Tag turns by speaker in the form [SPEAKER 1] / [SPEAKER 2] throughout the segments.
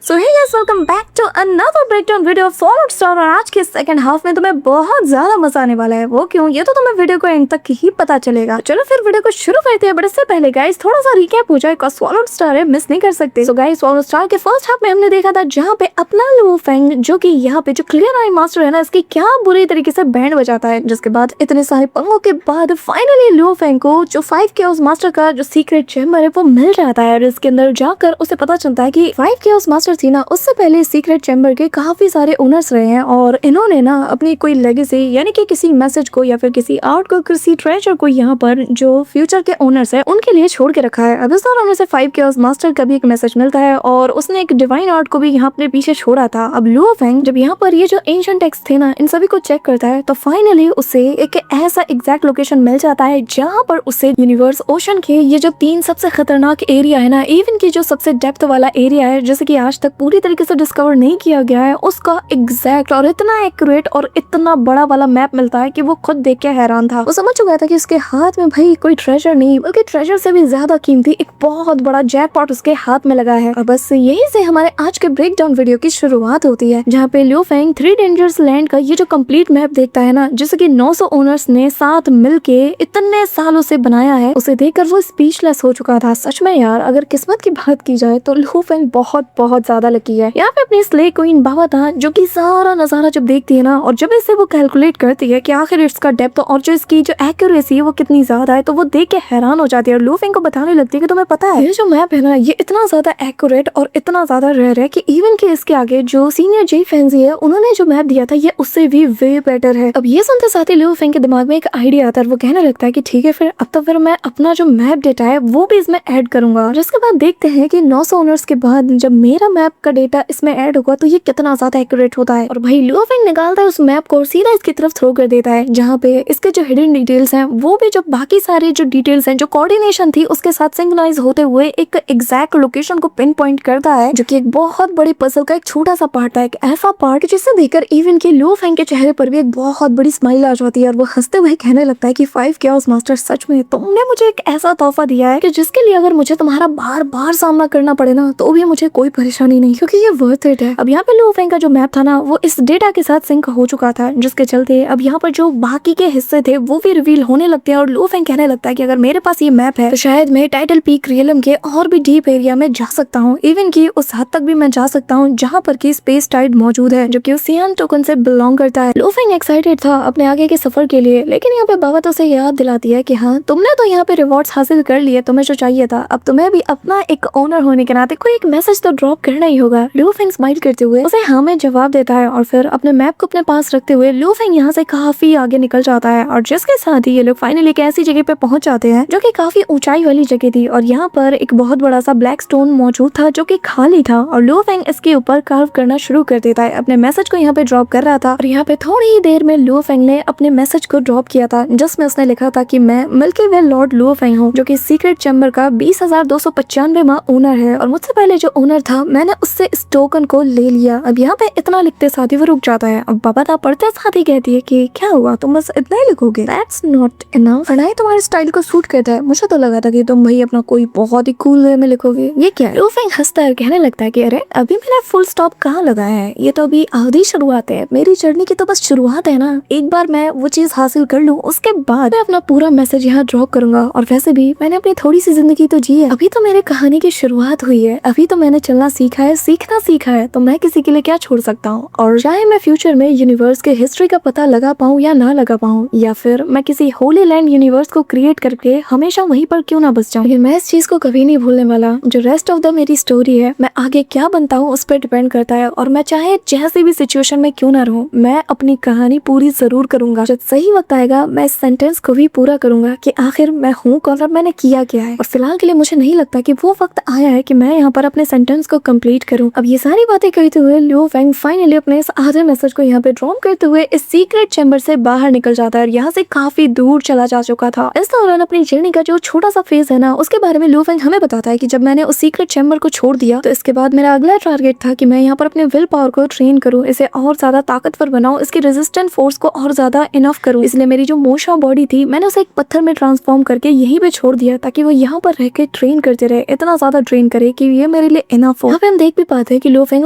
[SPEAKER 1] So hey guys, welcome back to another breakdown video of followed star. और आज के second half में तुम्हें बहुत ज्यादा मजा आने वाला है। वो क्यों, ये तो तुम्हें वीडियो को एंड तक ही पता चलेगा। चलो फिर वीडियो को शुरू करते हैं। बट इससे पहले गाइस थोड़ा सा रिकैप हो जाए, फॉलोड स्टार है, मिस नहीं कर सकते। सो गाइस फॉलोड स्टार के फर्स्ट हाफ में हमने देखा था जहाँ पे अपना लू फेंग, जो कि यहाँ पे जो क्लियर आई मास्टर है ना, इसकी क्या बुरी तरीके से बैंड बजाता है। जिसके बाद इतने सारे पंगों के बाद फाइनली लू फेंग को जो 5 केओस मास्टर का जो सीक्रेट चैम्बर है वो मिल जाता है। और इसके अंदर जाकर उसे पता चलता है कि 5 केओस मास्टर थी ना, उससे पहले सीक्रेट चैम्बर के काफी सारे ओनर्स रहे हैं और इन्होंने ना अपनी कोई लेगेसी यानी कि किसी मैसेज को या फिर किसी आर्ट को, किसी ट्रेजर को यहाँ पर जो फ्यूचर के ओनर्स है उनके लिए छोड़ के रखा है। अब इस दौरान उसे 5 केओस मास्टर का भी एक मैसेज मिलता है और उसने एक डिवाइन आर्ट को भी यहाँ अपने पीछे छोड़ा था। अब लू फेंग जब यहाँ पर ये जो एंशिएंट टेक्स्ट थे ना, इन सभी को चेक करता है तो फाइनली उसे एक ऐसा एग्जैक्ट लोकेशन मिल जाता है जहाँ पर उसे यूनिवर्स ओशन के ये जो 3 सबसे खतरनाक एरिया है ना, इवन की जो सबसे डेप्थ वाला एरिया है जैसे कि आज तक पूरी तरीके से डिस्कवर नहीं किया गया है, उसका एग्जैक्ट और इतना एक्यूरेट और इतना बड़ा वाला मैप मिलता है कि वो खुद देख के हैरान था। वो समझ चुका था कि उसके हाथ में भाई कोई ट्रेजर नहीं बल्कि ट्रेजर से भी ज्यादा कीमती एक बहुत बड़ा जैकपॉट उसके हाथ में लगा है। और बस यही से हमारे आज के ब्रेकडाउन वीडियो की शुरुआत होती है, जहाँ पे लू फेंग 3 डेंजरस लैंड का ये जो कंप्लीट मैप देखता है ना, जिसे कि 900 ओनर्स ने साथ मिलके इतने सालों से बनाया है, उसे देखकर वो स्पीचलेस हो चुका था। सच में यार, अगर किस्मत की बात की जाए तो लू फेंग बहुत बहुत ज्यादा लकी है। यहाँ पे अपनी स्ले क्वीन बाबा था, जो कि सारा नजारा जब देखती है ना और जब इसे वो कैलकुलेट करती है कि आखिर इसका डेप्थ और जो इसकी जो एक्यूरेसी है वो कितनी ज्यादा है, तो वो देख के हैरान हो जाती है और लू फेंग को बताने लगती है कि तुम्हें पता है ये जो मैप है ना, ये इतना ज्यादा एक्यूरेट और इतना ज्यादा रेयर है कि इवन के इसके आगे जो सीनियर जे फैंसी है उन्होंने जो मैप दिया था ये उससे भी वे बेटर है। अब ये सुनते साथ ही लू फेंग के दिमाग में एक आइडिया आता है, वो कहने लगता है कि ठीक है फिर अब तो फिर मैं अपना जो मैप डेटा है वो भी इसमें ऐड करूंगा। जिसके बाद देखते हैं कि 900 ओनर्स के बाद जब मेरा मैप का डेटा इसमें ऐड होगा तो ये कितना ज्यादा एक्यूरेट होता है। और भाई लू फेंग निकालता है उस मैप को और सीधा इसकी तरफ थ्रो कर देता है, जहाँ पे इसके जो हिडन डिटेल्स हैं वो भी जो बाकी सारे जो डिटेल्स हैं, जो कोऑर्डिनेशन थी उसके साथ सिंक्रोनाइज होते हुए एक एग्जैक्ट लोकेशन को पिन पॉइंट करता है, जो कि एक बहुत बड़ी पजल का एक छोटा सा पार्ट है, एक ऐसा पार्ट जिसे देखकर इवन के लू फेंग के चेहरे पर भी एक बहुत बड़ी स्माइल आ जाती है और वो हंसते हुए कहने लगता है कि 5 केओस मास्टर, सच में तुमने मुझे एक ऐसा तोहफा दिया है कि जिसके लिए अगर मुझे तुम्हारा बार बार सामना करना पड़े ना तो भी मुझे कोई परेशानी नहीं, क्योंकि ये वर्थ इट है। अब यहाँ पे लू फेंग का जो मैप था ना वो इस डेटा के साथ सिंक हो चुका था, जिसके चलते अब यहाँ पर जो बाकी के हिस्से थे वो भी रिवील होने लगते हैं और लू फेंग कहने लगता है कि अगर मेरे पास ये मैप है तो शायद मैं टाइटल पीक रियलम के और भी डीप एरिया में जा सकता हूँ, इवन की उस हद तक भी मैं जा सकता हूँ जहाँ पर की स्पेस टाइड मौजूद है, जो कि उस सियान टोकन से बिलोंग करता है। लू फेंग एक्साइटेड था अपने आगे के सफर के लिए, लेकिन यहाँ पे बाबा तो उसे याद दिलाती है कि हाँ तुमने तो यहाँ पे रिवॉर्ड्स हासिल कर लिए, तुम्हें जो चाहिए था अब तुम्हें भी अपना एक ओनर होने के नाते कोई एक मैसेज तो ड्रॉप करना ही होगा। लू फेंग स्माइल करते हुए उसे हाँ में जवाब देता है और फिर अपने मैप को अपने पास रखते हुए लू फेंग यहाँ से काफी आगे निकल जाता है। और जिसके साथ ही ये लोग फाइनली एक ऐसी जगह पे पहुंच जाते हैं जो कि काफी ऊंचाई वाली जगह थी और यहाँ पर एक बहुत बड़ा सा ब्लैक स्टोन मौजूद था जो कि खाली था और लू फेंग इसके ऊपर कार्व करना शुरू कर देता है। अपने मैसेज को यहाँ पे ड्रॉप कर रहा था और यहाँ पे थोड़ी ही देर में लू फेंग ने अपने मैसेज को ड्रॉप किया था, जिसमें उसने लिखा था कि मैं मिल्की वे लॉर्ड लू फेंग हूँ, जो कि सीक्रेट चैम्बर का 20,295वां ओनर है और मुझसे पहले जो ओनर था मैंने उससे इस टोकन को ले लिया। अब यहाँ पे इतना लिखते साथ ही वो रुक जाता है। अब बाबा पढ़ते साथ ही कहती है कि क्या हुआ, तुम बस इतना ही लिखोगे? That's not enough। पढ़ाई तुम्हारे स्टाइल को सूट करता है, मुझे तो लगा था कि तुम भाई अपना कोई बहुत ही कूल वे में लिखोगे, ये क्या है? लू फेंग हंसता है, कहने लगता है कि अरे अभी मैंने फुल स्टॉप कहाँ लगाया है, ये तो अभी आधी शुरुआत है, मेरी जर्नी की तो बस शुरुआत है ना। एक बार मैं वो चीज हासिल कर लूँ उसके बाद मैं अपना पूरा मैसेज यहाँ ड्रॉप करूंगा। और वैसे भी मैंने अपनी थोड़ी सी जिंदगी तो जी है, अभी तो मेरी कहानी की शुरुआत हुई है, अभी तो मैंने चलना सीखा है, सीखना सीखा है, तो मैं किसी के लिए क्या छोड़ सकता हूँ। और चाहे मैं फ्यूचर में यूनिवर्स के हिस्ट्री का पता लगा पाऊँ या ना लगा पाऊँ, या फिर मैं किसी होली लैंड यूनिवर्स को क्रिएट करके हमेशा वहीं पर क्यों ना बस जाऊँ, लेकिन मैं इस चीज को कभी नहीं भूलने वाला। जो रेस्ट ऑफ द मेरी स्टोरी है, मैं आगे क्या बनता हूँ उस पर डिपेंड करता है और मैं चाहे जैसे भी सिचुएशन में क्यों ना रहूँ, मैं अपनी कहानी पूरी जरूर करूंगा। जब सही वक्त आएगा मैं इस सेंटेंस को भी पूरा करूंगा कि आखिर मैं हूँ कौन और मैंने किया क्या है। और फिलहाल के लिए मुझे नहीं लगता कि वो वक्त आया है कि मैं यहाँ पर अपने सेंटेंस को कंप्लीट करूँ। अब ये सारी बातें कहते हुए लू फेंग फाइनली अपने इस आधे मैसेज को यहाँ पे ड्रॉप करते हुए इस सीक्रेट चैम्बर से बाहर निकल जाता है और यहाँ से काफी दूर चला जा चुका था। इस दौरान अपनी जर्नी का जो छोटा सा फेज है ना, उसके बारे में लू फेंग हमें बताता है कि जब मैंने उस सीक्रेट चैम्बर को छोड़ दिया तो इसके बाद मेरा अगला टारगेट था कि मैं यहाँ पर अपने विल पावर को ट्रेन करूँ, इसे और ज्यादा ताकतवर बनाऊं, इसकी रेजिस्टेंट फोर्स को और ज्यादा इनफ करूँ। इसलिए मेरी जो मोशा बॉडी थी मैंने उसे एक पत्थर में ट्रांसफॉर्म करके यहीं पे छोड़ दिया ताकि वो यहाँ पर रह के ट्रेन करते रहे, इतना ज्यादा ट्रेन करे कि ये मेरे लिए इनफ हो। यहाँ पे हम देख भी पा बात है कि लू फेंग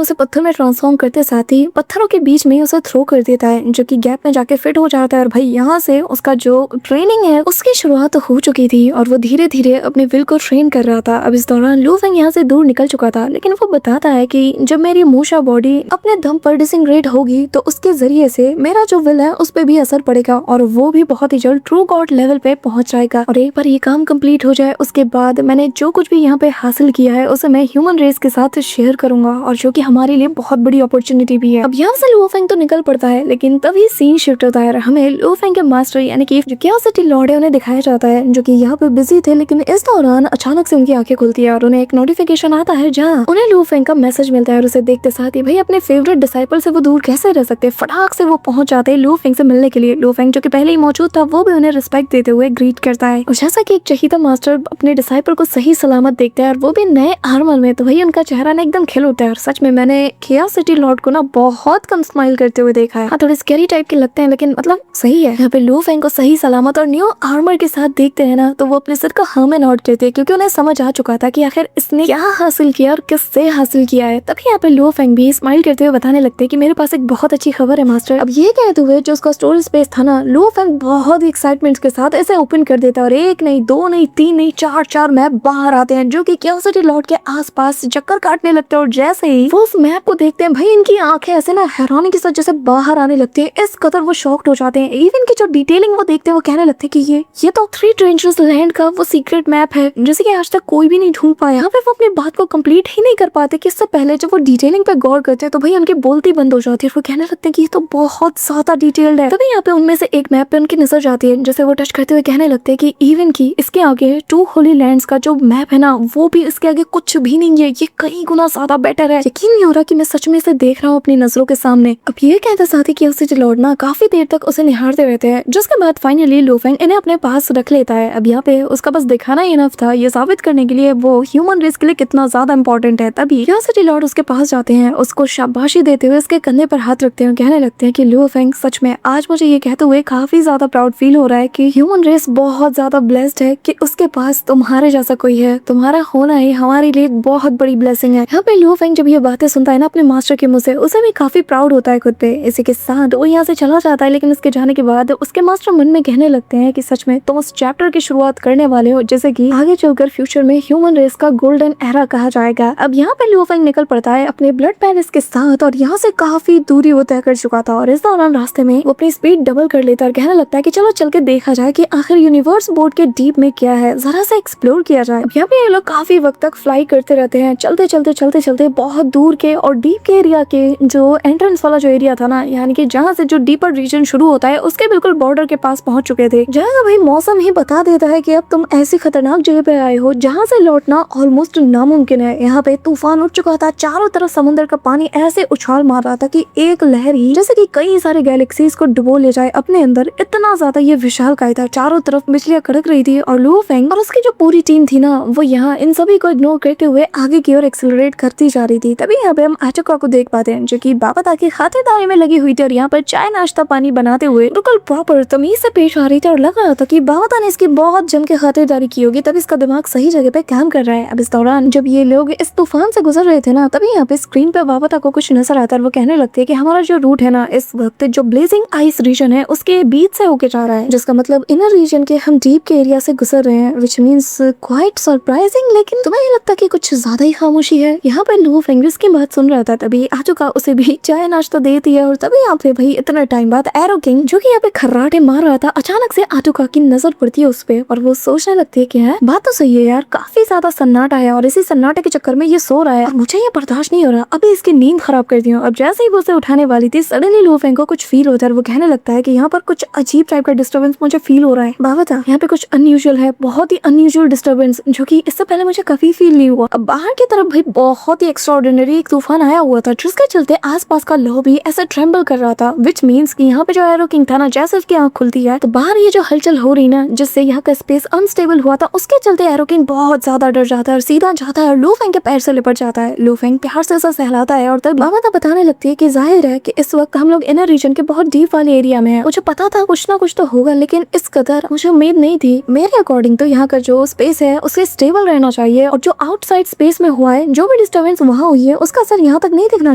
[SPEAKER 1] उसे पत्थर में ट्रांसफॉर्म करते साथ ही पत्थरों के बीच में उसे थ्रो कर देता है, जो कि गैप में जाके फिट हो जाता है। और भाई यहाँ से उसका जो ट्रेनिंग है उसकी शुरुआत तो हो चुकी थी और वो धीरे धीरे अपने विल को ट्रेन कर रहा था। अब इस दौरान लू फेंग यहाँ से दूर निकल चुका था, लेकिन वो बताता है कि जब मेरी मूशा बॉडी अपने दम पर डिसइंटीग्रेट होगी तो उसके जरिए से मेरा जो विल है उस पर भी असर पड़ेगा और वो भी बहुत ही जल्द ट्रू गॉड लेवल पे पहुंच जाएगा। और एक बार ये काम कंप्लीट हो जाए उसके बाद मैंने जो कुछ भी यहाँ पे हासिल किया है उसे मैं ह्यूमन रेस के साथ शेयर करूंगा, और जो कि हमारे लिए बहुत बड़ी अपॉर्चुनिटी भी है। अब यहाँ से लू फेंग तो निकल पड़ता है, लेकिन तभी सीन शिफ्ट होता है। हमें लू फेंग के मास्टर यानी कि जो केओस सिटी लॉर्ड है उन्हें दिखाया जाता है, जो कि यहाँ पे बिजी थे, लेकिन इस दौरान अचानक से उनकी आंखें खुलती है और उन्हें एक नोटिफिकेशन आता है जहाँ उन्हें लू फेंग का मैसेज मिलता है। और उसे देखते साथ ही भाई अपने फेवरेट डिसाइपल से वो दूर कैसे रह सकते, फटाक से वो पहुंच जाते हैं लू फेंग से मिलने के लिए। लू फेंग जो कि पहले ही मौजूद था वो भी उन्हें रिस्पेक्ट देते हुए ग्रीट करता है। और जैसा कि एक चहीता मास्टर अपने डिसाइपल को सही सलामत देखता है और वो भी नए आर्मर में, तो भाई उनका चेहरा ना एकदम खिल उठता है। और सच में मैंने केओस सिटी लॉर्ड को ना बहुत कम स्माइल करते हुए देखा है। हाँ, थोड़े स्कैरी टाइप के लगते हैं, लेकिन मतलब सही है। यहाँ पे लू फेंग को सही सलामत और न्यू आर्मर के साथ देखते हैं ना, तो वो अपने सिर का हाँ में नोट करते हैं, क्योंकि उन्हें समझ आ चुका था कि आखिर इसने क्या हासिल किया और किससे हासिल किया है। तभी यहाँ पे लू फेंग भी स्माइल करते हुए बताने लगते हैं कि मेरे पास एक बहुत अच्छी खबर है मास्टर। अब ये कहते हुए जो उसका स्टोरेज स्पेस था ना, लू फेंग बहुत ही एक्साइटमेंट के साथ ऐसे ओपन कर देता है और एक नहीं, दो नहीं, तीन नहीं, चार मैप बाहर आते हैं, जो कि केओस सिटी लॉर्ड के आसपास चक्कर काटने लगते हैं। और जैसे ही वो उस मैप को देखते हैं भाई इनकी आंखें ऐसे ना हैरानी के साथ जैसे बाहर आने लगती है। इस कदर वो शॉक्ड हो जाते हैं। इवन की जो डिटेलिंग वो देखते हैं वो कहने लगते हैं कि ये तो 3 डेंजरस लैंड का वो सीक्रेट मैप है, जैसे कि आज तक कोई भी नहीं ढूंढ पाया। यहाँ पे वो अपनी बात को कंप्लीट ही नहीं कर पाते कि इससे पहले जब वो डिटेलिंग पे गौर करते हैं तो भाई उनकी बोलती बंद हो जाती है। वो कहने लगते हैं कि ये तो बहुत ज्यादा डिटेल्ड है। तभी यहाँ पे उनमें से एक मैप पे उनकी नजर जाती है, जैसे वो टच करते हुए कहने लगते हैं कि इवन की इसके आगे 2 होली लैंड्स का जो मैप है ना, वो भी इसके आगे कुछ भी नहीं है, ये कई गुना ज्यादा बेटर है। यकीन नहीं हो रहा कि मैं सच में इसे देख रहा हूँ अपनी नजरों के सामने। अब ये कहते साथ ही केओस सिटी लॉर्ड ना काफी देर तक उसे निहारते रहते हैं, जिसके बाद फाइनली लू फेंग इन्हें अपने पास रख लेता है। अब यहाँ पे उसका बस दिखाना ही इनफ था, ये साबित करने के लिए वो ह्यूमन रेस के लिए कितना ज्यादा इंपॉर्टेंट है। तभी केओस सिटी लॉर्ड उसके पास जाते हैं, उसको शाबाशी देते हुए उसके कंधे पर हाथ रखते हैं, कहने लगते हैं कि लू फेंग सच में आज मुझे ये कहते हुए काफी ज्यादा प्राउड फील हो रहा है कि ह्यूमन रेस बहुत ज्यादा ब्लेस्ड है कि उसके पास तुम्हारे जैसा कोई है। तुम्हारा होना ही हमारे लिए एक बहुत बड़ी ब्लेसिंग है। यहाँ पे लू फेंग जब ये बातें सुनता है ना अपने मास्टर के मुंह से, उसे भी काफी प्राउड होता है खुद पे। इसी के साथ वो यहाँ से चला जाता है, लेकिन उसके जाने के बाद उसके मास्टर मन में कहने लगते हैं कि सच में तुम उस चैप्टर की शुरुआत करने वाले हो जैसे कि आगे चलकर फ्यूचर में ह्यूमन रेस का गोल्डन एरा कहा जाएगा। अब यहाँ पे लू फेंग निकल पड़ता है अपने ब्लड पैलेस के साथ और यहाँ से काफी दूरी वो तय कर चुका था। और इस दौरान रास्ते में वो अपनी स्पीड डबल कर लेता है और कहने लगता है कि चलो चल के देखा जाए कि आखिर यूनिवर्स बोर्ड के डीप में क्या है, जरा सा एक्सप्लोर किया जाए। यहाँ पे ये लोग काफी वक्त तक फ्लाई करते रहते हैं, चलते चलते बहुत दूर के और डीप के एरिया के जो एंट्रेंस वाला जो एरिया था ना, यानी कि जहाँ से जो डीपर रीजन शुरू होता है उसके बिल्कुल बॉर्डर के पास पहुंच चुके थे। जहाँ भाई मौसम ही बता देता है कि अब तुम ऐसी खतरनाक जगह पे आए हो जहाँ से लौटना ऑलमोस्ट नामुमकिन है। यहाँ पे तूफान उठ चुका था, चारों तरफ समुद्र का पानी ऐसे उछाल मार रहा था कि एक लहर ही जैसे कि कई सारे गैलेक्सीज को डुबो ले जाए अपने अंदर। इतना ज्यादा ये विशाल काय था, चारों तरफ बिजलियां कड़क रही थी और लू फेंग और उसकी जो पूरी टीम थी ना, वो यहाँ इन सभी को इग्नोर करते हुए आगे की ओर एक्सेलरेट करती जा रही थी। तभी यहाँ पे हम आचुका को देख पाते हैं, जो कि बाबा की खातिरदारी में लगी हुई थी और यहाँ पर चाय नाश्ता पानी बनाते हुए बिल्कुल प्रॉपर तमीज से पेश आ रही थी। और लग रहा था कि बाबा ने इसकी बहुत जम के खातिरदारी की होगी, तभी इसका दिमाग सही जगह पे काम कर रहा है। अब इस दौरान जब ये लोग इस तूफान से गुजर रहे थे ना, तभी यहाँ पे स्क्रीन पे बाबा को कुछ नजर आता है और वो कहने लगते हैं कि हमारा जो रूट है ना, इस वक्त जो ब्लेजिंग आइस रीजन है उसके बीच से होके जा रहा है, जिसका मतलब इनर रीजन के हम डीप के एरिया से गुजर रहे हैं, विच मीन्स क्वाइट सरप्राइजिंग। लेकिन तुम्हें ये लगता कि कुछ ज्यादा ही खामोशी है। यहाँ पे लू फेंग की बात सुन रहा था, तभी आचुका उसे भी चाय नाश्ता देती है। और तभी यहाँ पे भाई इतना टाइम बाद एरो किंग जो कि यहाँ पे खर्राटे मार रहा था, अचानक से आचुका की नजर पड़ती है उस पे और वो सोचने लगती है कि है बात तो सही है यार, काफी ज्यादा सन्नाटा है और इसी सन्नाटे के चक्कर में ये सो रहा है और मुझे ये बर्दाश्त नहीं हो रहा, अभी इसकी नींद खराब कर दी हूँ। अब जैसे ही वो उसे उठाने वाली थी, सडनली लू फेंग को कुछ फील होता है और वो कहने लगता है कि यहाँ पर कुछ अजीब टाइप का डिस्टर्बेंस मुझे फील हो रहा है। बाबा था यहाँ पे कुछ अनयूजुअल है, बहुत ही अनयूजुअल डिस्टर्बेंस, जो कि इससे पहले मुझे कभी फील नहीं हुआ। अब बाहर की तरफ भाई बहुत ही एक्स्ट्राऑर्डिनरी एक तूफान आया हुआ था, जिसके चलते आसपास का लौ भी ऐसे ट्रेम्बल कर रहा था, विच मीन्स कि यहाँ पे जो एरो किंग था ना, जैसे उसकी आंख खुलती है तो बाहर ये जो हलचल हो रही ना, जिससे यहाँ का स्पेस अनस्टेबल हुआ था, उसके चलते एरो किंग बहुत ज्यादा डर जाता है और सीधा जाता है और लू फेंग के पैर से लिपट जाता है। लू फेंग प्यार से उसे सहलाता है और तब बाबा बताने लगती है कि जाहिर है कि इस वक्त हम लोग इनर रीजन के बहुत डीप वाले एरिया में है। मुझे पता था कुछ ना कुछ तो होगा, लेकिन इस कदर मुझे उम्मीद नहीं थी। मेरे अकॉर्डिंग तो यहाँ का जो स्पेस है उसे स्टेबल रहना चाहिए और जो आउटसाइड स्पेस में हुआ है जो भी डिस्टर्बेंस वहाँ हुई है उसका असर यहाँ तक नहीं दिखना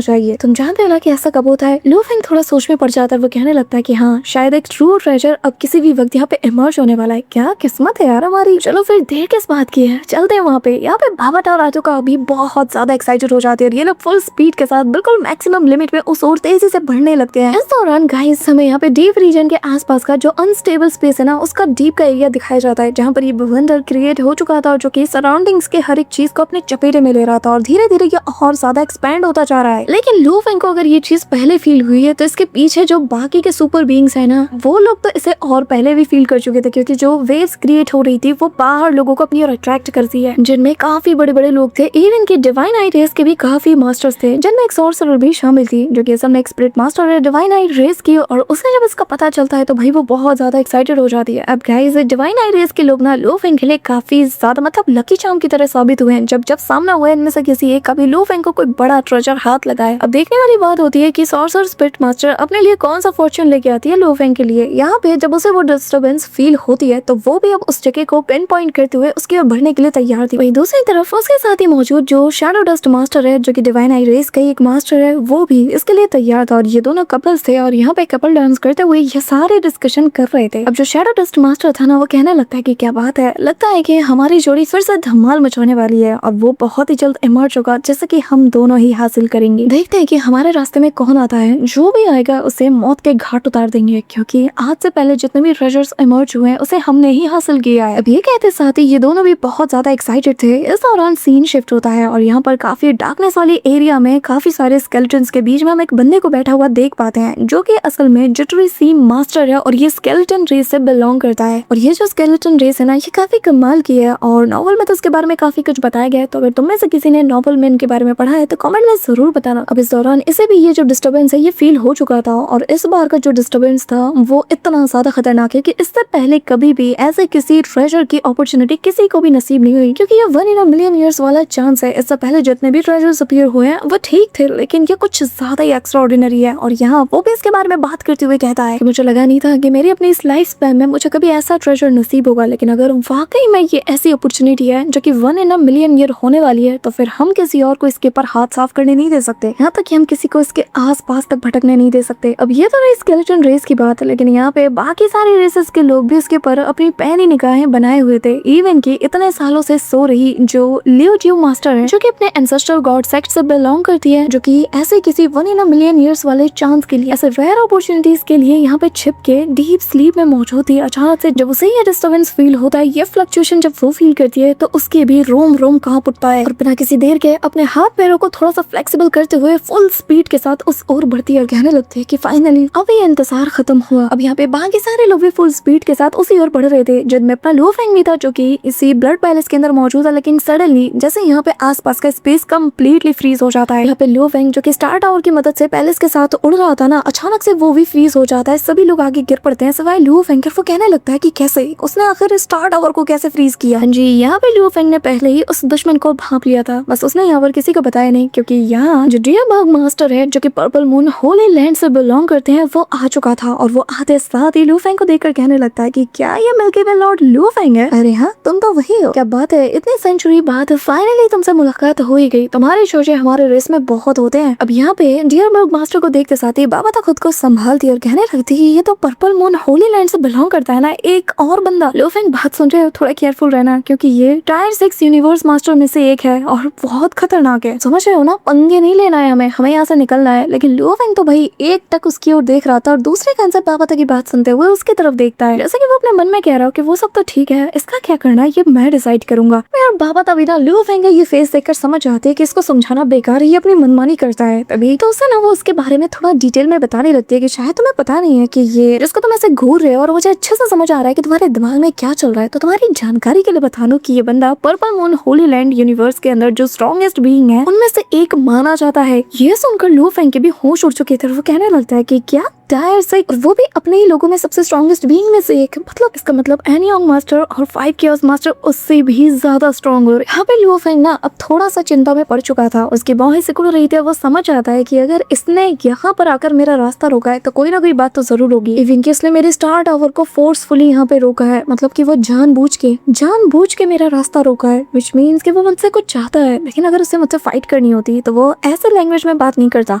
[SPEAKER 1] चाहिए। तुम जानते हो ना कि ऐसा कब होता है। लू फेंग थोड़ा सोच में पड़ जाता है। वो कहने लगता है कि हाँ शायद एक ट्रू ट्रेजर अब किसी भी वक्त यहाँ पे इमर्ज होने वाला है। क्या किस्मत है यार हमारी। चलो फिर देर किस बात की है, चलते हैं वहाँ पे। यहाँ पे बाबा और राजू का अभी बहुत ज्यादा एक्साइटेड हो जाते हैं। ये लोग फुल स्पीड के साथ बिल्कुल मैक्सिमम लिमिट में उस और तेजी से बढ़ने लगते हैं। इस दौरान गाइस हमें यहाँ पे डीप रीजन के आसपास का जो अनस्टेबल स्पेस है ना उसका डीप का एरिया दिखाया जाता है, जहाँ पर ये वंडर क्रिएट हो चुका था जो कि सराउंडिंग्स के हर एक चीज को अपने चपेटे में ले रहा था और धीरे धीरे ये और ज्यादा एक्सपैंड होता जा रहा है। लेकिन लू फेंग को अगर ये चीज पहले फील हुई है तो इसके पीछे जो बाकी के सुपर बीइंग्स है ना वो लोग तो इसे और पहले भी फील कर चुके थे, क्योंकि जो वेव्स क्रिएट हो रही थी वो बाहर लोगों को अपनी ओर अट्रैक्ट करती है, जिनमें काफी बड़े बड़े लोग थे। इवन के डिवाइन आई रेस के भी काफी मास्टर्स थे, जिनमें एक सॉर्सरर भी शामिल थी जो कि असल में एक स्पिरिट मास्टर है डिवाइन आई रेस की। और उसे जब इसका पता चलता है तो भाई वो बहुत ज्यादा एक्साइटेड हो जाती है। अब गाइस डिवाइन आई रेस के लोग ना लू फेंग के लिए काफी ज्यादा मतलब लकी चार्म की तरह साबित हुए हैं। जब जब सामना हुआ इनमें से किसी एक कभी लू फेंग को कोई बड़ा ट्रेजर हाथ लगाए। अब देखने वाली बात होती है कि सॉर्सरर स्पिरिट मास्टर अपने लिए कौन सा फॉर्च्यून लेके आती है लू फेंग के लिए। यहाँ पे जब उसे वो डिस्टर्बेंस फील होती है तो वो भी अब उस जगह को पिन पॉइंट करते हुए उसकी ओर बढ़ने के लिए तैयार थी। वहीं दूसरी तरफ उसके साथ ही मौजूद जो शैडो डस्ट मास्टर है जो कि डिवाइन आई रेस का एक मास्टर है वो भी इसके लिए तैयार था। और ये दोनों कपल्स थे और यहाँ पे कपल डांस करते हुए ये सारे डिस्कशन कर रहे थे। अब जो शैडो डस्ट मास्टर था ना वो कहने लगता है कि क्या बात है, लगता है कि हमारी जोड़ी फिर से धमाल मचाने वाली है और वो बहुत ही जल्द इमर्ज होगा जैसे कि हम दोनों ही हासिल करेंगे। देखते हैं कि हमारे रास्ते में कौन आता है, जो भी आएगा उसे मौत के घाट उतार देंगे, क्योंकि आज से पहले जितने भी ट्रेजर्स इमर्ज हुए हैं उसे हमने ही हासिल किया है। अब ये कहते साथ ही ये दोनों भी बहुत ज्यादा एक्साइटेड थे। इस दौरान सीन शिफ्ट होता है और यहाँ पर काफी डार्कनेस वाली एरिया में काफी सारे स्केलेटन्स के बीच में हम एक बंदे को बैठा हुआ देख पाते हैं जो कि असल में जिटरी सी मास्टर है और ये स्केलेटन रेस से बिलोंग करता है। और ये जो स्केलेटन रेस है ना ये काफी कमाल की है और नॉवल में तो इसके बारे में काफी कुछ बताया गया है। तो अगर तुम में से किसी ने नॉवल में इनके बारे में पढ़ा है तो कमेंट में जरूर बताना। अब इस दौरान इसे भी ये जो डिस्टर्बेंस है ये फील हो चुका था और इस बार का जो डिस्टर्बेंस था वो इतना ज्यादा खतरनाक है कि इससे पहले कभी भी ऐसे किसी ट्रेजर की अपॉर्चुनिटी किसी को भी नसीब नहीं हुई, क्योंकि ये 1 in a million years वाला चांस है। इससे पहले जितने भी ट्रेजर्स अपीयर हुए हैं वो ठीक थे, लेकिन ये कुछ ज्यादा ही एक्स्ट्राऑर्डिनरी है। और यहाँ वो भी इसके बारे में बात करते हुए कहता है कि मुझे लगा नहीं था कि मेरी अपनी इस लाइफ स्पैन में मुझे कभी ऐसा ट्रेजर नसीब होगा, लेकिन अगर वाकई में ये ऐसी अपॉर्चुनिटी है जो कि 1 in a million year होने वाली है तो फिर हम किसी और को इसके ऊपर हाथ साफ करने नहीं दे सकते, यहाँ तक कि हम किसी को इसके आस पास तक भटकने नहीं दे सकते। अब ये तो रही स्केलेटन रेस की बात है, लेकिन यहाँ पे बाकी सारे रेसेस के लोग भी इसके ऊपर अपनी पैनी निगाहें बनाए हुए थे। इवन की इतने सालों से सो रही जो लियो जियो मास्टर है जो कि अपने एंसेस्टर गॉड सेक्ट से बिलोंग करती है, जो कि ऐसे किसी 1 in a million years वाले चांस के लिए, ऐसे रेयर अपॉर्चुनिटीज के लिए यहाँ पे छिप के डीप स्लीप में मौजूद थी। अचानक से जब उसे ये डिस्टर्बेंस फील होता है, ये फ्लक्चुएशन जब वो फील करती है तो उसके भी रोम रोम कांप उठता है और बिना किसी देर के अपने हाथ पैरों को थोड़ा सा फ्लेक्सिबल करते हुए फुल स्पीड के साथ उस ओर बढ़ती है और कहने लगती है कि फाइनली अब ये इंतजार खत्म हुआ। अब यहाँ पे बाकी सारे लोग भी फुल स्पीड के साथ उसी ओर बढ़ रहे थे, जिनमें अपना लू फेंग भी था जो कि इसी ब्लड पैलेस के अंदर मौजूद है। लेकिन सडनली जैसे यहाँ पे आसपास का स्पेस कम्प्लीटली फ्रीज हो जाता है। यहाँ पे लू फेंग जो कि स्टार टावर की मदद से पैलेस के साथ उड़ रहा था ना, अचानक से वो भी फ्रीज हो जाता है। सभी लोग आगे गिर पड़ते हैं सिवाय लू फेंग। वो कहने लगता है कि कैसे उसने आखिर स्टार टावर को कैसे फ्रीज किया। जी यहाँ पे लू फेंग ने पहले ही उस दुश्मन को भांप लिया था, बस उसने यहाँ पर किसी को बताया नहीं, क्योंकि यहाँ जो डियरबर्ग मास्टर है जो कि पर्पल मून होली लैंड से बिलोंग करते हैं वो आ चुका था। और वो आते साथ ही लू फेंग को देखकर कहने लगता है कि क्या ये मिल्की वे लॉर्ड लू फेंग है? अरे हाँ तुम तो वही हो, क्या बात है, इतनी सेंचुरी बाद फाइनली तुमसे मुलाकात हो ही गई। तुम्हारे चोचे हमारे रेस में बहुत होते हैं। अब यहाँ पे डियरबर्ग मास्टर को देखते साथ ही बाबा तो खुद को संभालती और कहने लगती है ये तो पर्पल मून होली लैंड से बिलोंग करता है ना एक और बंदा। लू फेंग बात सुन रहे हो, थोड़ा केयरफुल रहना, क्योंकि ये टायर 6 यूनिवर्स मास्टर में से एक है और बहुत खतरनाक है, समझ रहे हो ना। पंगे नहीं लेना है हमें यहाँ से निकलना है। लेकिन लू फेंग तो भाई एक टक उसकी ओर देख रहा था और दूसरे कान से बाबा की बात सुनते हुए उसकी तरफ देखता है, जैसे कि वो अपने मन में कह रहा हो कि वो सब तो ठीक है, इसका क्या करना है ये मैं डिसाइड करूंगा। यार बाबा तभी ना लू फेंग ये फेस देखकर समझ जाते हैं कि इसको समझाना बेकार है, ये अपनी मनमानी करता है। तभी तो उसे ना वो उसके बारे में थोड़ा डिटेल में बताने लगती है कि शायद तुम्हें पता नहीं है कि ये जिसको तुम ऐसे घूर रहे हो और मुझे अच्छे से समझ आ रहा है कि तुम्हारे दिमाग में क्या चल रहा है, तो तुम्हारी जानकारी के लिए बता दूं कि ये बंदा purple moon Holi land universe के अंदर जो स्ट्रॉन्गेस्ट बीइंग है उनमें से एक माना जाता है। ये सुनकर लू फेंग के भी होश उड़ चुके थे। वो कहने लगता है कि क्या एंटायर से, वो भी अपने ही लोगों में सबसे स्ट्रॉन्गेस्ट बीइंग में से एक। मतलब इसका मतलब एनी यंग मास्टर और 5 केओस मास्टर उससे भी ज्यादा स्ट्रॉन्ग हो। यहाँ पे लियो फेंग ना अब थोड़ा सा चिंता में पड़ चुका था। उसकी बाहें सिकुड़ रही थी। वो समझ आता है कि अगर इसने यहाँ पर आकर मेरा रास्ता रोका है तो कोई ना कोई बात तो जरूर होगी। इवन कि इसने मेरे स्टार टावर को फोर्सफुली यहाँ पे रोका है, मतलब कि वो जानबूझ के मेरा रास्ता रोका है, विच मीन्स कि वो मुझसे कुछ चाहता है। लेकिन अगर उसे मुझसे फाइट करनी होती तो वो ऐसे लैंग्वेज में बात नहीं करता।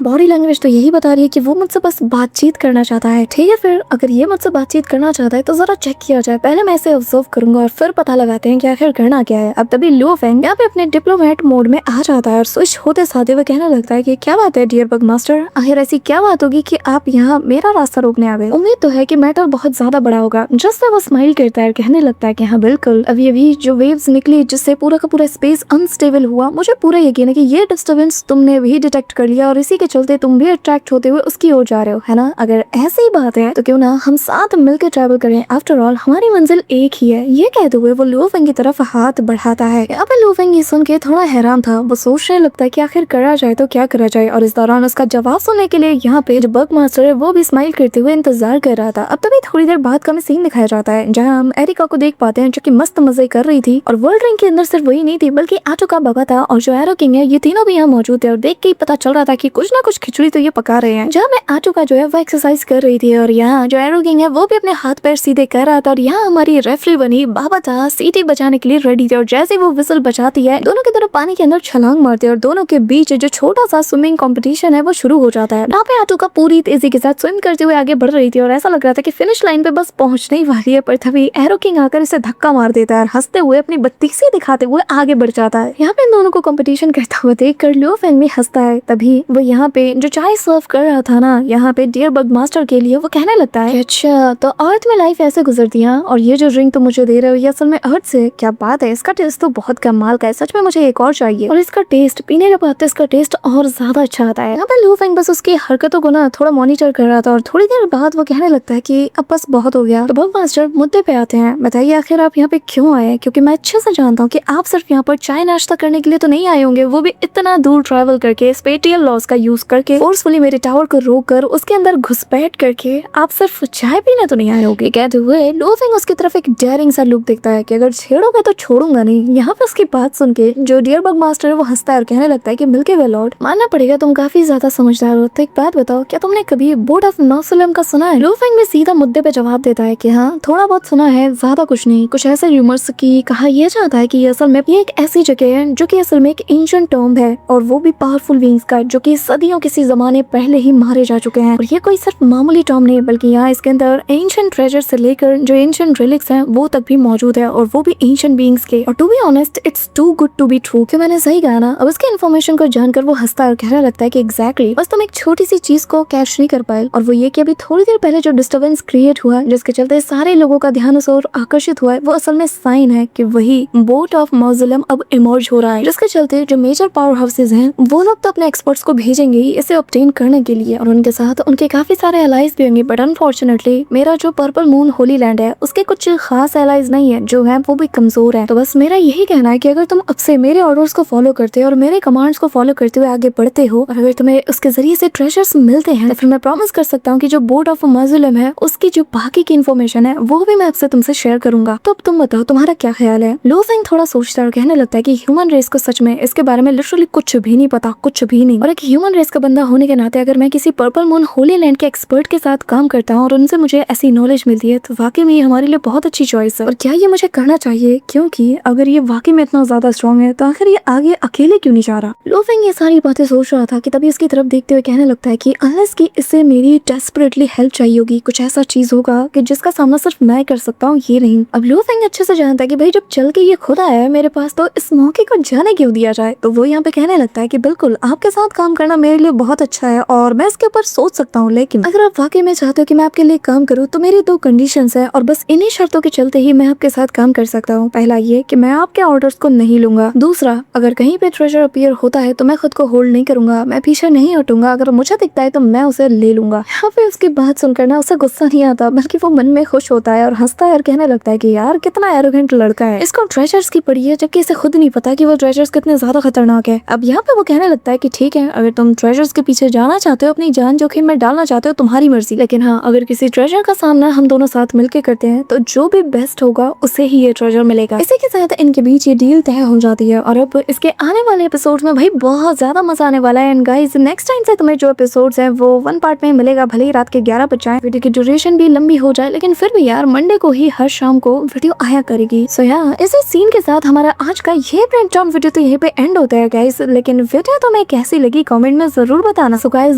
[SPEAKER 1] बॉडी लैंग्वेज तो यही बता रही है कि वो मुझसे बस बातचीत करना चाहता है। ठीक है, फिर अगर ये मुझसे बातचीत करना चाहता है तो जरा चेक किया जाए। पहले मैं इसे ऑब्जर्व करूंगा और फिर पता लगाते हैं कि आखिर करना क्या है। अब तभी लियो फेंग यहाँ पे अपने डिप्लोमेट मोड में आ जाता है और स्विच होते साथ वो कहने लगता है कि क्या बात है डियर बग मास्टर, आखिर ऐसी क्या बात होगी कि आप यहाँ मेरा रास्ता रोकने आ गए। उम्मीद तो है कि मैटर बहुत ज्यादा बड़ा होगा। जस्ट वो स्माइल करता है, कहने लगता है कि हाँ बिल्कुल, अभी जो वेव्स निकली जिससे पूरा का पूरा स्पेस अनस्टेबल हुआ, मुझे पूरा यकीन है कि ये डिस्टर्बेंस तुमने भी डिटेक्ट कर लिया और इसी के चलते तुम भी अट्रैक्ट होते हुए उसकी ओर जा रहे हो, है ना। अगर ऐसी बात है तो क्यों ना हम साथ मिलकर ट्रैवल करें, आफ्टर ऑल हमारी मंजिल एक ही है। ये कहते हुए वो लियो फेंग की तरफ हाथ बढ़ाता है। यहाँ पे लियो फेंग ये सुन के थोड़ा हैरान था। वो सोचने लगता है कि आखिर करा जाए तो क्या करा जाए, और इस दौरान उसका जवाब सुनने के लिए यहाँ पे जो बग मास्टर है वो भी स्माइल करते हुए इंतजार कर रहा था। अब तभी थोड़ी देर बाद का हमें सीन दिखाया जाता है जहाँ हम एरिका को देख पाते हैं जो कि मस्त मजे कर रही थी। और वर्ल्ड रिंग के अंदर सिर्फ वही नहीं थी बल्कि आटो का बाबा था और जो एरो किंग है, ये तीनों भी यहाँ मौजूद थे। और देख के ही पता चल रहा था कि कुछ ना कुछ खिचड़ी तो ये पका रहे हैं। जहाँ मैं आटो का जो है वो एक्सरसाइज कर रही थी और यहाँ जो एरो किंग है वो भी अपने हाथ पैर सीधे कर रहा था। और यहाँ हमारी रेफरी बनी बाबा था सीटी बजाने के लिए रेडी थे और जैसे वो विसल बजाती है दोनों की तरफ पानी के अंदर छलांग मारते हैं और दोनों के बीच जो छोटा सा स्विमिंग कंपटीशन है वो शुरू हो जाता है। यहाँ पे आटो का पूरी तेजी के साथ स्विम करते हुए आगे बढ़ रही थी और ऐसा लग रहा था कि फिनिश लाइन पे बस पहुंचने ही वाली है, पर तभी एरो किंग आकर इसे धक्का मार देता है और हंसते हुए अपनी बत्तीसी दिखाते हुए आगे बढ़ जाता है। यहाँ पे इन दोनों को कंपटीशन करता हुआ देख कर लियो फेंग भी हंसता है। तभी वो यहाँ पे जो चाय सर्व कर रहा था ना यहाँ पे डियर बग मास्टर के लिए, वो कहने लगता है अच्छा तो अर्थ में लाइफ ऐसे गुजरती है और ये जो ड्रिंक तो मुझे दे रहे हो ये असल में अर्थ से, क्या बात है, इसका टेस्ट तो बहुत कमाल का है, सच में मुझे एक और चाहिए। और इसका टेस्ट पीने के बाद इसका टेस्ट और ज्यादा अच्छा आता है। यहाँ पे लियो फेंग बस उसकी हरकतों को ना थोड़ा मॉनिटर कर रहा था और थोड़ी देर बाद वो कहने लगता है कि अब बस बहुत हो गया। तो बग मास्टर मुद्दे पे आते हैं, बताइए आखिर आप यहाँ पे क्यों आए, क्योंकि मैं अच्छे से जानता हूँ कि आप सिर्फ यहाँ पर चाय नाश्ता करने के लिए तो नहीं आए होंगे, वो भी इतना दूर ट्रैवल करके स्पेटियल लॉस का यूज करके फोर्सफुली मेरे टावर को रोक कर उसके अंदर घुसपैठ करके आप सिर्फ चाय पीने तो नहीं आए होंगे। कहते हुए लियो फेंग उसकी तरफ एक डेयरिंग सा लुक देखता है कि अगर छेड़ोगे तो छोड़ूंगा नहीं। यहाँ पे उसकी बात सुन के जो डियर बग मास्टर है वो हंसता है और कहने लगता है कि मिलके वे लॉर्ड, मानना पड़ेगा तुम काफी ज्यादा समझदार हो। तो एक बात बताओ, क्या तुमने कभी बोर्ड ऑफ नौसलम का सुना है? लियो फेंग में सीधा मुद्दे पे जवाब देता है कि हाँ थोड़ा बहुत सुना है, ज्यादा कुछ नहीं। कुछ ऐसे रूमर्स की कहा यह जाता है कि असल में ये एक ऐसी जगह है जो कि असल में एक एंशिएंट टॉम्ब है और वो भी पावरफुल बीइंग्स का, जो कि सदियों किसी जमाने पहले ही मारे जा चुके हैं। और ये कोई सिर्फ मामूली टॉम्ब नहीं बल्कि यहाँ इसके अंदर एंशिएंट ट्रेजर से लेकर जो एंशिएंट रिलिक्स हैं वो तक भी मौजूद है और वो भी एंशिएंट बीइंग्स के। और to be honest it's too good to be true, कि मैंने सही कहा ना। अब उसके इन्फॉर्मेशन को जानकर वो हंसता है और कहने लगता है कि एग्जैक्टली, बस तुम एक छोटी सी चीज को कैच नहीं कर पाए और वो ये कि अभी थोड़ी देर पहले जो डिस्टर्बेंस क्रिएट हुआ जिसके चलते सारे लोगों का ध्यान उस ओर आकर्षित हुआ है वो असल में साइन है कि वही बोर्ड ऑफ मौजुलम अब इमर्ज हो रहा है, जिसके चलते जो मेजर पावर हाउसेज हैं वो लोग तो अपने एक्सपर्ट्स को भेजेंगे ही इसे ऑब्टेन करने के लिए और उनके साथ उनके काफी सारे एलाइज भी होंगे। बट अनफॉर्चुनेटली मेरा जो पर्पल मून होली लैंड है उसके कुछ खास एलाइज नहीं है, जो है वो भी कमजोर है। तो बस मेरा यही कहना है कि अगर तुम अब से मेरे ऑर्डर्स को फॉलो करते और मेरे कमांड्स को फॉलो करते हुए आगे बढ़ते हो और अगर तुम्हें उसके जरिए से ट्रेजर्स मिलते हैं तो फिर मैं प्रॉमिस कर सकता हूँ कि जो बोर्ड ऑफ मौजुलम है उसकी जो बाकी की इन्फॉर्मेशन है वो भी मैं आपसे तुमसे शेयर करूंगा। तो अब तुम बताओ तुम्हारा क्या ख्याल है? लियो फेंग थोड़ा सोचता है और कहने लगता है कि ह्यूमन रेस को सच में इसके बारे में लिटरली कुछ भी नहीं पता, कुछ भी नहीं। और एक ह्यूमन रेस का बंदा होने के नाते अगर मैं किसी पर्पल मून होली लैंड के एक्सपर्ट के साथ काम करता हूँ और उनसे मुझे ऐसी नॉलेज मिलती है तो वाकई में ये हमारे लिए बहुत अच्छी चॉइस है। और क्या ये मुझे करना चाहिए, क्योंकि अगर ये वाकई में इतना ज्यादा स्ट्रॉन्ग है तो आखिर ये आगे अकेले क्यों नहीं जा रहा? लियो फेंग ये सारी बातें सोच रहा था कि तभी उसकी तरफ देखते हुए कहने लगता है कि अनलेस कि इससे मेरी डेस्परेटली हेल्प चाहिए होगी, कुछ ऐसा चीज होगा कि जिसका सामना सिर्फ मैं कर सकता हूँ, ये नहीं। अब लियो फेंग अच्छे से जानता है कि भाई जब चल के ये खुद आया है मेरे पास तो इस मौके को जाने क्यों दिया जाए। तो वो यहाँ पे कहने लगता है कि बिल्कुल आपके साथ काम करना मेरे लिए बहुत अच्छा है और मैं इसके ऊपर सोच सकता हूँ, लेकिन अगर आप वाकई में चाहते हो कि मैं आपके लिए काम करूँ तो मेरी 2 कंडीशंस है और बस इन्हीं शर्तों के चलते ही मैं आपके साथ काम कर सकता हूँ। पहला ये कि मैं आपके ऑर्डर्स को नहीं लूंगा, दूसरा अगर कहीं पे ट्रेजर अपीयर होता है तो मैं खुद को होल्ड नहीं करूंगा, मैं पीछे नहीं हटूंगा, अगर मुझे दिखता है तो मैं उसे ले लूंगा। यहाँ पे उसकी बात सुनकर ना उसे गुस्सा नहीं आता बल्कि वो मन में खुश होता है और हंसता है और कहने लगता है कि यार कितना एरोगेंट लड़का है, इसको ट्रेजर्स की पड़ी है जबकि इसे खुद नहीं पता कि वो ट्रेजर्स कितने ज्यादा खतरनाक है। अब यहाँ पे वो कहने लगता है कि ठीक है, अगर तुम ट्रेजर्स के पीछे जाना चाहते हो, अपनी जान जोखिम में डालना चाहते चाहते हो तुम्हारी मर्जी, लेकिन हाँ अगर किसी ट्रेजर का सामना हम दोनों साथ मिलके करते हैं तो जो भी बेस्ट होगा उसे ही ये ट्रेजर मिलेगा। इसी के साथ इनके बीच ये डील तय हो जाती है और अब इसके आने वाले एपिसोड में भाई बहुत ज्यादा मजा आने वाला है। एंड गाइस नेक्स्ट टाइम से तुम्हें जो एपिसोड्स हैं वो 1 पार्ट में मिलेगा, भले ही रात के 11 बज जाए, वीडियो की ड्यूरेशन भी लंबी हो जाए, लेकिन फिर भी यार मंडे को ही हर शाम को वीडियो आया करेगी। सो यार इस सीन के साथ हमारा आज का ये ब्रेकडाउन वीडियो तो यहीं पे एंड होता है गाइस, लेकिन वीडियो तुम्हें कैसी लगी कमेंट में जरूर बताना। सो गाइस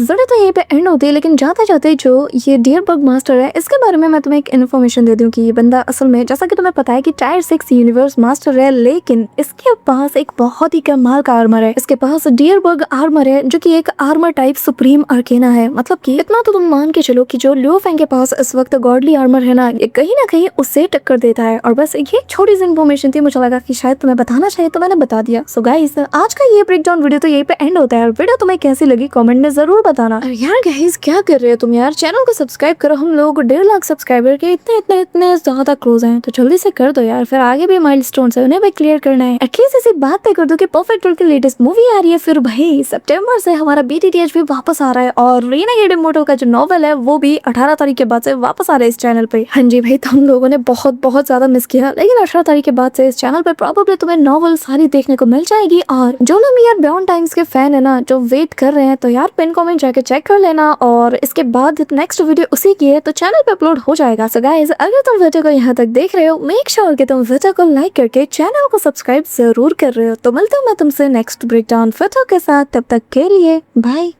[SPEAKER 1] वीडियो तो यहीं पे एंड होती है, लेकिन जाते जाते जो ये डियर बग मास्टर है इसके बारे में मैं तुम्हें एक इन्फॉर्मेशन दे दूं कि ये बंदा असल में जैसा कि तुम्हें पता है कि टायर 6 यूनिवर्स मास्टर है, लेकिन इसके पास एक बहुत ही कमाल का आर्मर है। इसके पास डियर बग आर्मर है जो कि एक आर्मर टाइप सुप्रीम आर्केना है। मतलब कि इतना तो तुम मान के चलो कि जो लियो फेंग के पास इस वक्त गॉडली आर्मर है ना, ये कहीं ना कहीं उससे टक्कर देता है। और बस ये छोटी सी इन्फॉर्मेशन थी, मुझे लगा कि शायद तुम्हें बताना चाहिए तो मैंने बता दिया। सो गाइस आज का ये ब्रेकडाउन वीडियो तो यहीं पे एंड होता है। वीडियो तुम्हें कैसी लगी कमेंट में जरूर बताना। यार गाइस क्या कर रहे हो तुम यार, चैनल को सब्सक्राइब करो, हम लोग 1.5 लाख सब्सक्राइबर के इतने ज्यादा क्लोज हैं, तो जल्दी से कर दो यार, फिर आगे भी माइलस्टोन्स है उन्हें भी क्लियर करना है। एटलीस्ट इसी बात पे कर दो कि परफेक्ट वर्ल्ड की लेटेस्ट मूवी आ रही है, फिर भाई सितंबर से हमारा BTTH भी वापस आ रहा है और रेनेगेड इमोर्टल का जो नॉवल है वो भी 18 तारीख के बाद से वापस आ रहा है इस चैनल पे। हाँ जी भाई, तो हम लोगों ने बहुत ज्यादा मिस किया, लेकिन 18 तारीख के बाद से इस चैनल पे प्रॉब्लली तुम्हें नॉवल सारी देखने को मिल जाएगी। और जो लोग यार बियॉन्ड टाइम्स के फैन है ना, जो वेट कर रहे हैं, तो यार पिन कमेंट जाके चेक कर लेना और इसके बाद नेक्स्ट वीडियो उसी की है तो चैनल पे अपलोड हो जाएगा। सो गाइस अगर तुम वीडियो को यहाँ तक देख रहे हो, मेक श्योर कि तुम वीडियो को लाइक करके चैनल को सब्सक्राइब जरूर कर रहे हो। तो मिलता हूँ मैं तुमसे नेक्स्ट ब्रेकडाउन वीडियो के साथ, तब तक के लिए बाय।